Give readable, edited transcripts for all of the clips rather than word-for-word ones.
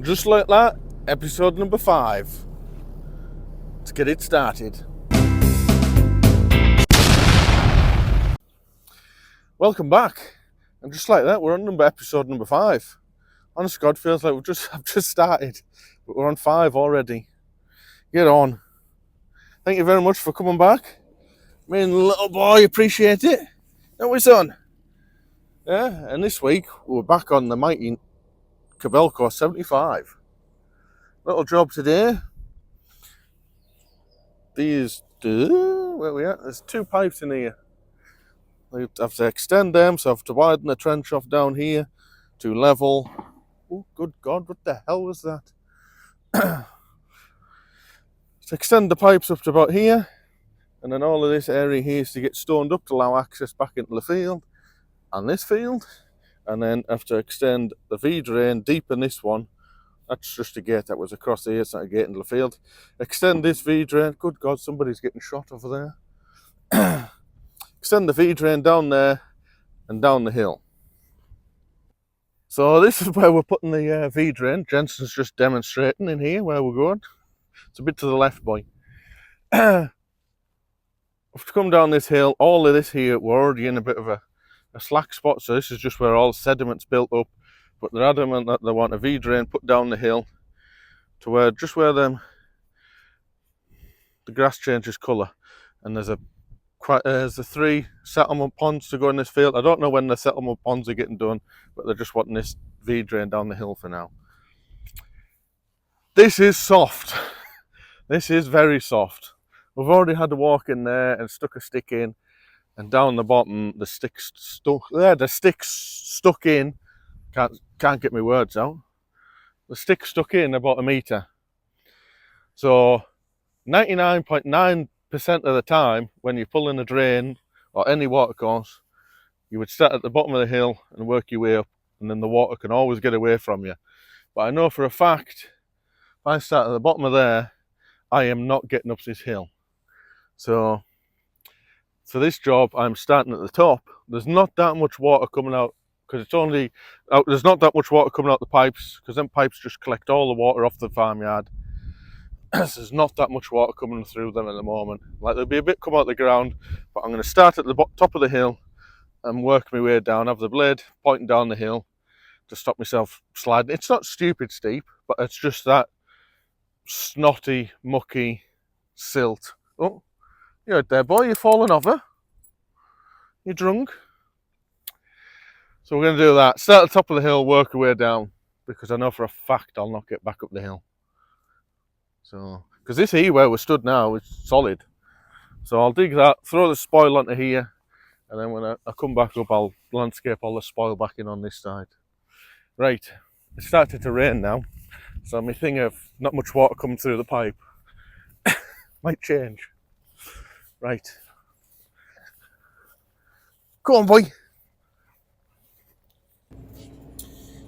Just like that, episode number 5. Let's get it started. Welcome back. And just like that, we're on episode number 5. Honest to God, feels like I've just started, but we're on 5 already. Get on. Thank you very much for coming back. Me and the little boy appreciate it. Don't we, son? Yeah, and this week we're back on the mighty Kobelco 75. Little job today. Where we at? There's 2 pipes in here. I have to extend them, so I have to widen the trench off down here to level. Oh, good God, what the hell was that? To extend the pipes up to about here, and then all of this area here is to get stoned up to allow access back into the field and this field, and then have to extend the V drain, deepen this one. That's just a gate that was across here, it's not a gate into the field. Extend this V drain. Good God, somebody's getting shot over there. Extend the V drain down there and down the hill. So this is where we're putting the V drain. Jensen's just demonstrating in here where we're going. It's a bit to the left, boy. Have to come down this hill. All of this here, we're already in a bit of a slack spot, so this is just where all the sediment's built up. But they're adamant that they want a V drain put down the hill to where the grass changes colour. And there's 3 settlement ponds to go in this field. I don't know when the settlement ponds are getting done, but they're just wanting this V drain down the hill for now. This is soft. This is very soft. We've already had to walk in there and stuck a stick in, and down the bottom the stick's stuck there. The stick's stuck in. Can't get my words out. The stick's stuck in about 1 metre. So 99.9% of the time when you're pulling a drain or any water course, you would start at the bottom of the hill and work your way up, and then the water can always get away from you. But I know for a fact, if I start at the bottom of there, I am not getting up this hill. So for this job, I'm starting at the top. There's not that much water coming out, because there's not that much water coming out the pipes, because them pipes just collect all the water off the farmyard. So there's not that much water coming through them at the moment. Like, there'll be a bit come out the ground, but I'm going to start at the top of the hill and work my way down. Have the blade pointing down the hill to stop myself sliding. It's not stupid steep, but it's just that snotty, mucky silt. Oh, you're out there, boy. You're falling over. You're drunk. So we're going to do that. Start at the top of the hill, work our way down, because I know for a fact I'll not get back up the hill. So, because this here where we're stood now is solid. So I'll dig that, throw the spoil onto here, and then when I come back up, I'll landscape all the spoil back in on this side. Right, it's started to rain now, so my thing of not much water coming through the pipe might change. Right. Come on, boy.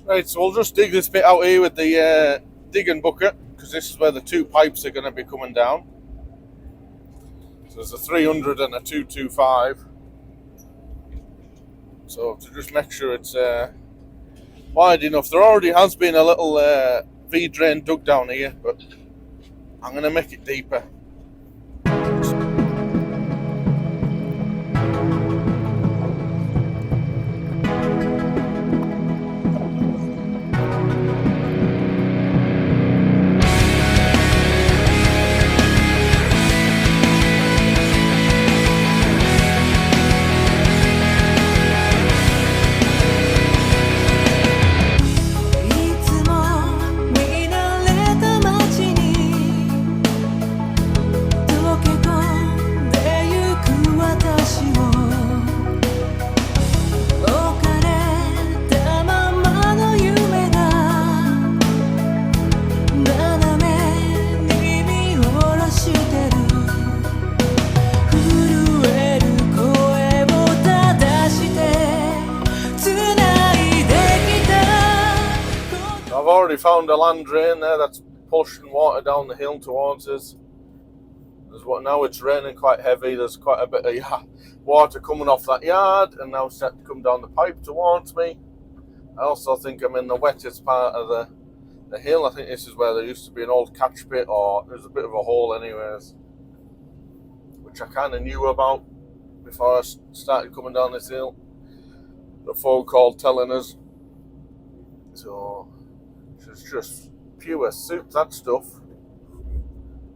Right, so we'll just dig this bit out here with the digging bucket, because this is where the 2 pipes are going to be coming down. So there's a 300 and a 225. So to just make sure it's wide enough. There already has been a little V drain dug down here, but I'm going to make it deeper. I've already found a land drain there that's pushing water down the hill towards us. Now it's raining quite heavy. There's quite a bit of water coming off that yard, and now it's starting to come down the pipe towards me. I also think I'm in the wettest part of the the hill. I think this is where there used to be an old catch pit, or there's a bit of a hole anyways, which I kind of knew about before I started coming down this hill. The phone call telling us. So it's just pure soup, that stuff.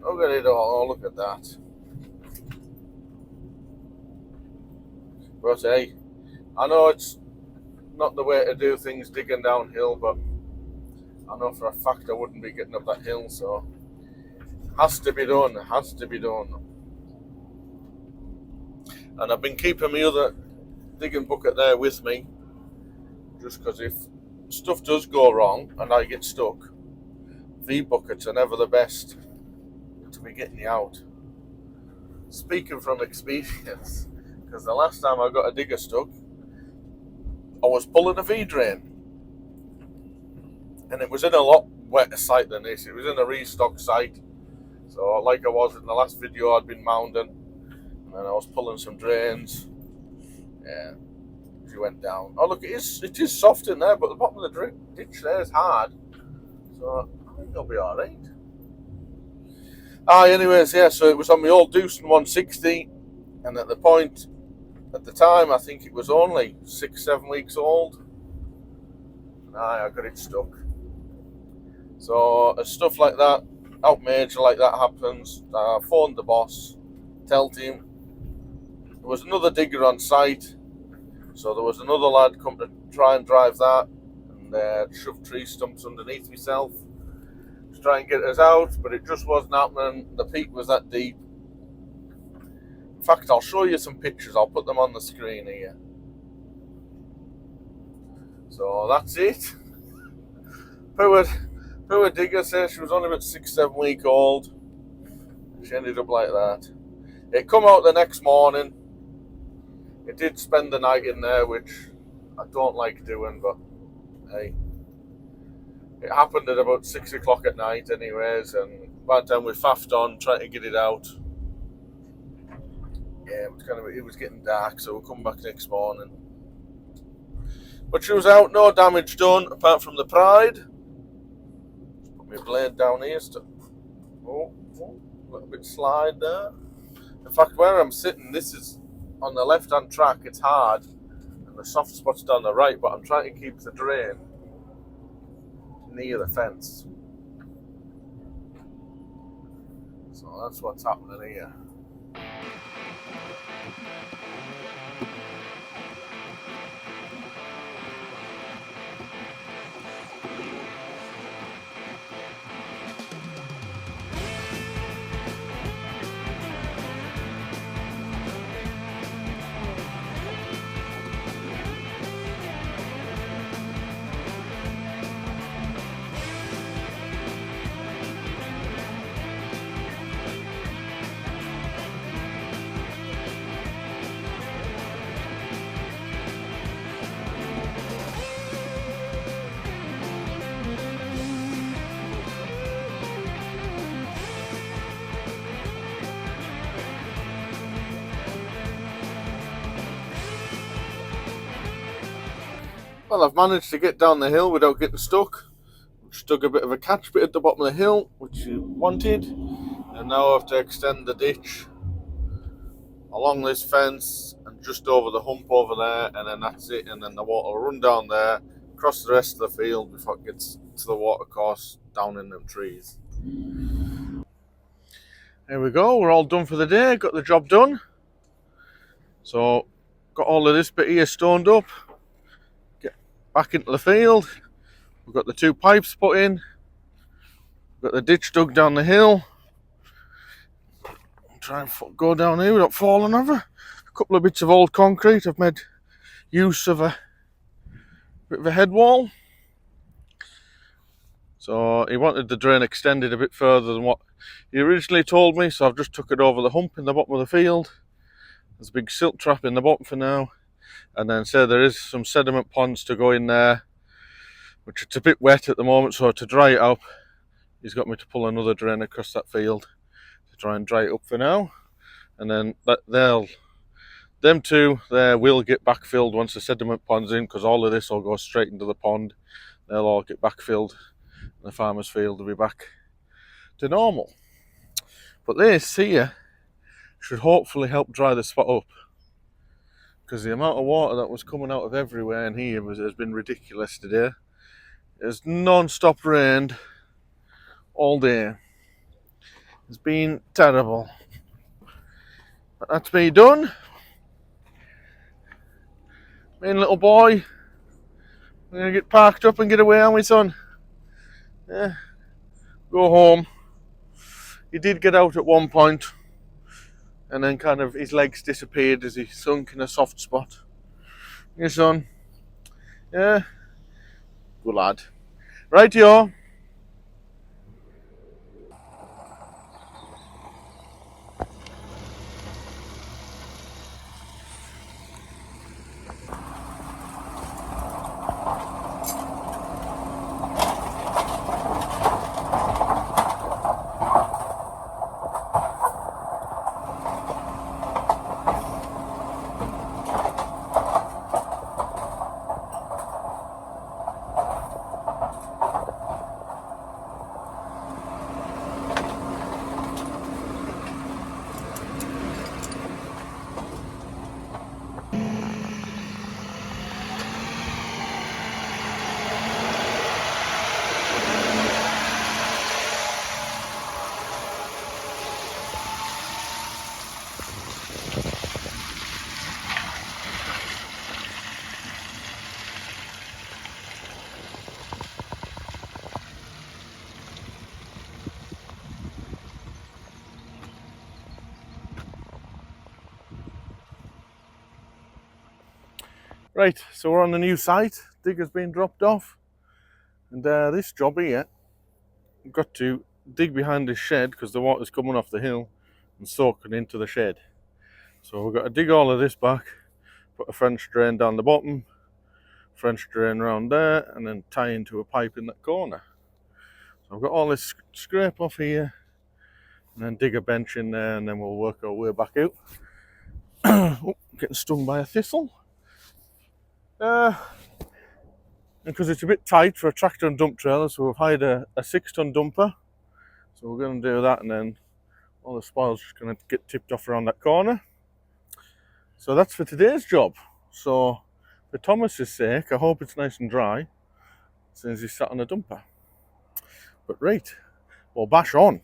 Look at it all, look at that. But hey, I know it's not the way to do things digging downhill, but I know for a fact I wouldn't be getting up that hill, so has to be done, has to be done. And I've been keeping my other digging bucket there with me, just because if stuff does go wrong and I get stuck, the buckets are never the best to be getting you out. Speaking from experience, because the last time I got a digger stuck, I was pulling a V-drain, and it was in a lot wetter site than this. It was in a restock site, so like I was in the last video, I'd been mounding, and I was pulling some drains. Yeah, she went down. Oh look, it is soft in there, but the bottom of the ditch there is hard, so I think I'll be alright. Anyways, yeah, so it was on my old Deucen 160, and at the time, I think it was only 6-7 weeks old. I got it stuck. So as stuff like that, out major like that happens, I phoned the boss, told him. There was another digger on site, so there was another lad come to try and drive that, and shove tree stumps underneath myself to try and get us out, but it just wasn't happening. The peak was that deep. In fact, I'll show you some pictures. I'll put them on the screen here. So that's it. Poor digger says she was only about 6-7 weeks old. She ended up like that. It come out the next morning. It did spend the night in there, which I don't like doing, but hey. It happened at about 6 o'clock at night anyways, and by the time we faffed on trying to get it out, yeah, it was getting dark, so we'll come back next morning. But she was out, no damage done, apart from the pride. Put my blade down here, a little bit slide there. In fact, where I'm sitting, this is on the left-hand track, it's hard, and the soft spot's down the right, but I'm trying to keep the drain near the fence. So that's what's happening here. Well, I've managed to get down the hill without getting stuck. Just dug a bit of a catch pit at the bottom of the hill, which you wanted, and now I have to extend the ditch along this fence and just over the hump over there, and then that's it, and then the water will run down there, across the rest of the field before it gets to the water course down in them trees. There we go, we're all done for the day, got the job done. So, got all of this bit here stoned up. Back into the field, we've got the 2 pipes put in, we've got the ditch dug down the hill. Try and go down here without falling over. A couple of bits of old concrete, I've made use of a bit of a head wall. So he wanted the drain extended a bit further than what he originally told me, so I've just took it over the hump in the bottom of the field. There's a big silt trap in the bottom for now. And then there is some sediment ponds to go in there, which it's a bit wet at the moment, so to dry it up, he's got me to pull another drain across that field to try and dry it up for now. And then them two there will get backfilled once the sediment pond's in, because all of this will go straight into the pond. They'll all get backfilled The farmer's field will be back to normal. But this here should hopefully help dry the spot up, because the amount of water that was coming out of everywhere in here has been ridiculous today. It's non-stop rained all day. It's been terrible. But that's me done. Me and little boy, we're going to get parked up and get away, aren't we, son? Yeah. Go home. He did get out at one point, and then kind of his legs disappeared as he sunk in a soft spot. Your son? Yeah? Good lad. Right, yo. Right, so we're on the new site. Digger's been dropped off. And this job here, I've got to dig behind this shed because the water's coming off the hill and soaking into the shed. So we've got to dig all of this back, put a French drain down the bottom, French drain around there, and then tie into a pipe in that corner. So I've got all this scrape off here, and then dig a bench in there, and then we'll work our way back out. Oh, getting stung by a thistle. Because it's a bit tight for a tractor and dump trailer, so we've hired a 6-ton dumper. So we're going to do that, and then all the spoil's just going to get tipped off around that corner. So that's for today's job. So for Thomas's sake, I hope it's nice and dry since he's sat on a dumper. But right, we'll bash on.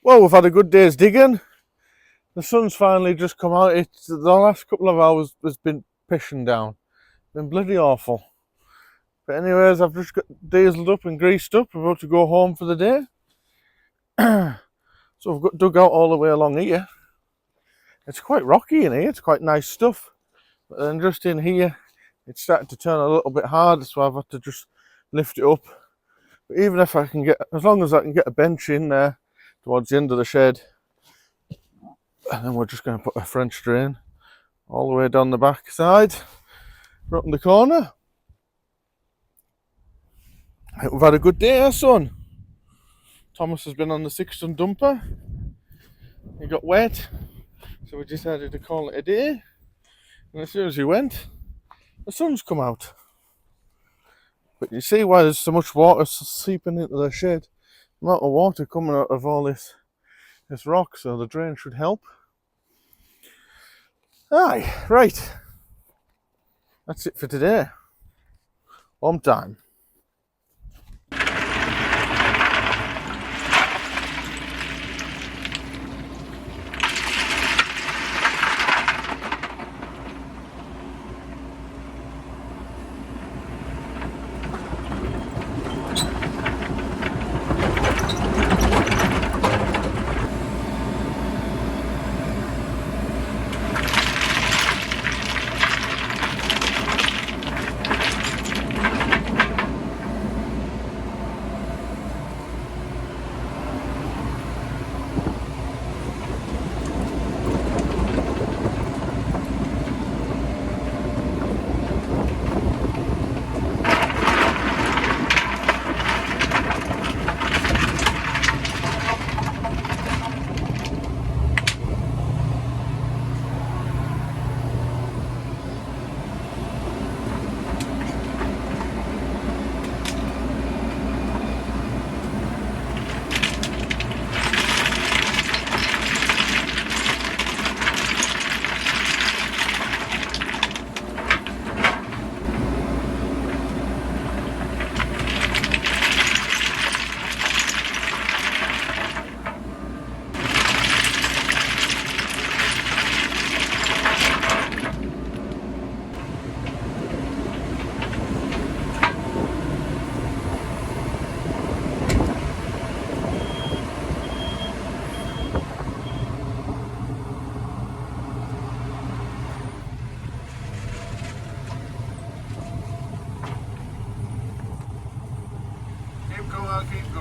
Well, we've had a good day's digging. The sun's finally just come out. The last couple of hours has been pissing down. Been bloody awful. But anyways, I've just got dieseled up and greased up. We're about to go home for the day. So I've got dug out all the way along here. It's quite rocky in here. It's quite nice stuff. But then just in here, it's starting to turn a little bit hard, so I've had to just lift it up. But even if I can get, as long as I can get a bench in there towards the end of the shed, and then we're just going to put a French drain all the way down the back side, right in the corner. We've had a good day, son. Thomas has been on the 6-ton dumper. He got wet, so we decided to call it a day. And as soon as he went, the sun's come out. But you see why there's so much water seeping into the shed. The amount of water coming out of all this rock, so the drain should help. Aye, right. That's it for today. Home time.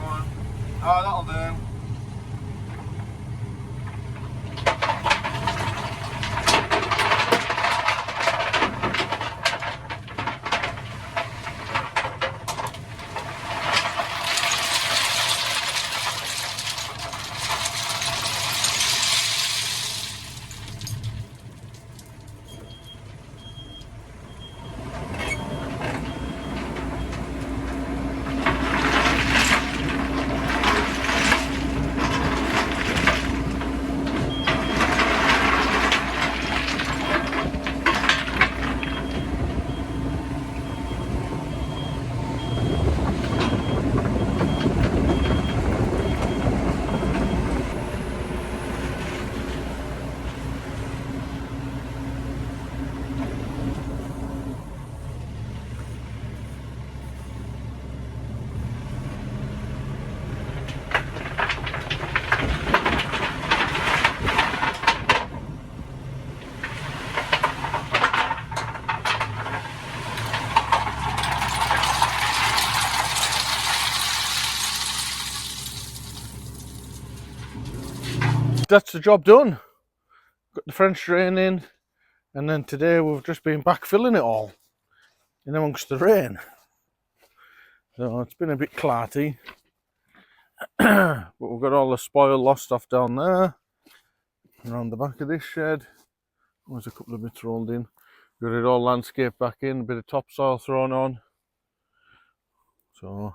on. Oh, that'll do. That's the job done. Got the French drain in, and then today we've just been backfilling it all in amongst the rain. So it's been a bit clarty, but we've got all the spoil lost off down there, around the back of this shed. There's a couple of bits rolled in. Got it all landscaped back in, a bit of topsoil thrown on. So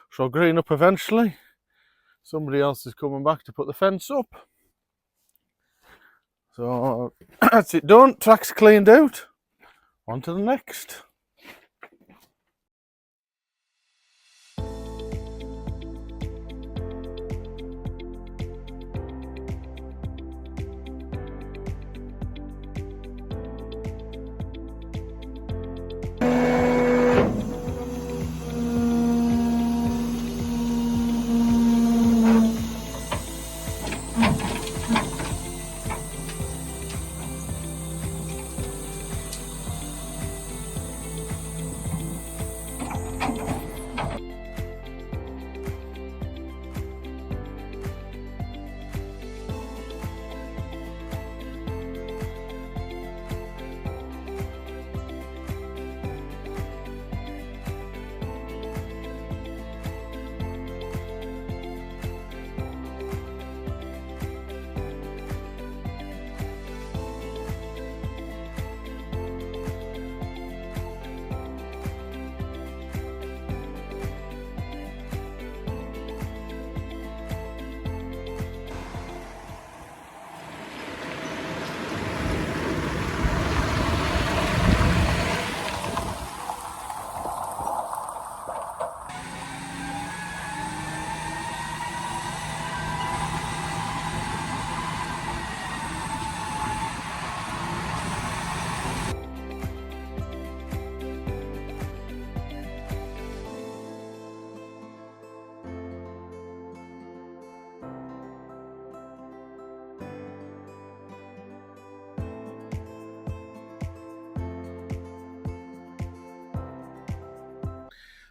she'll green up eventually. Somebody else is coming back to put the fence up. So that's it done, track's cleaned out. On to the next.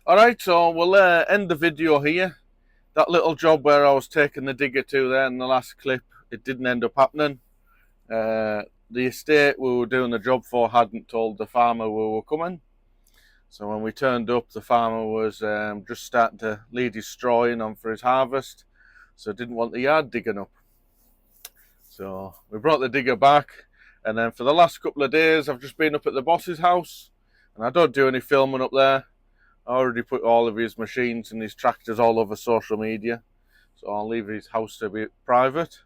Alright, so we'll end the video here. That little job where I was taking the digger to there in the last clip, it didn't end up happening. The estate we were doing the job for hadn't told the farmer we were coming. So when we turned up, the farmer was just starting to lead his straw in on for his harvest. So didn't want the yard digging up. So we brought the digger back, and then for the last couple of days I've just been up at the boss's house, and I don't do any filming up there. I already put all of his machines and his tractors all over social media, so I'll leave his house to be private.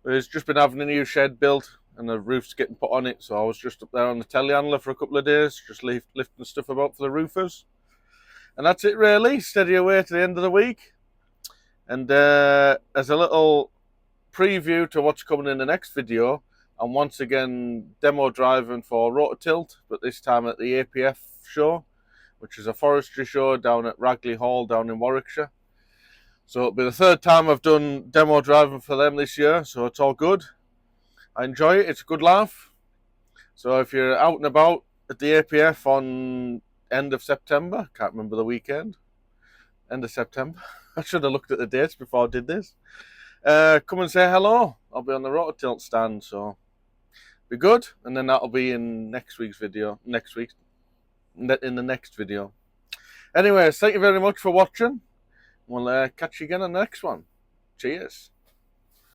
But he's just been having a new shed built and the roof's getting put on it, so I was just up there on the telehandler for a couple of days, just lifting stuff about for the roofers. And that's it really, steady away to the end of the week. And as a little preview to what's coming in the next video, I'm once again demo driving for Rototilt, but this time at the APF show, which is a forestry show down at Ragley Hall down in Warwickshire. So it'll be the third time I've done demo driving for them this year, so it's all good. I enjoy it, it's a good laugh. So if you're out and about at the APF on end of September, can't remember the weekend, end of September, I should have looked at the dates before I did this. Come and say hello. I'll be on the rotor tilt stand, so be good. And then that'll be in next week's video. In the next video. Anyways, thank you very much for watching. We'll catch you again on the next one. Cheers.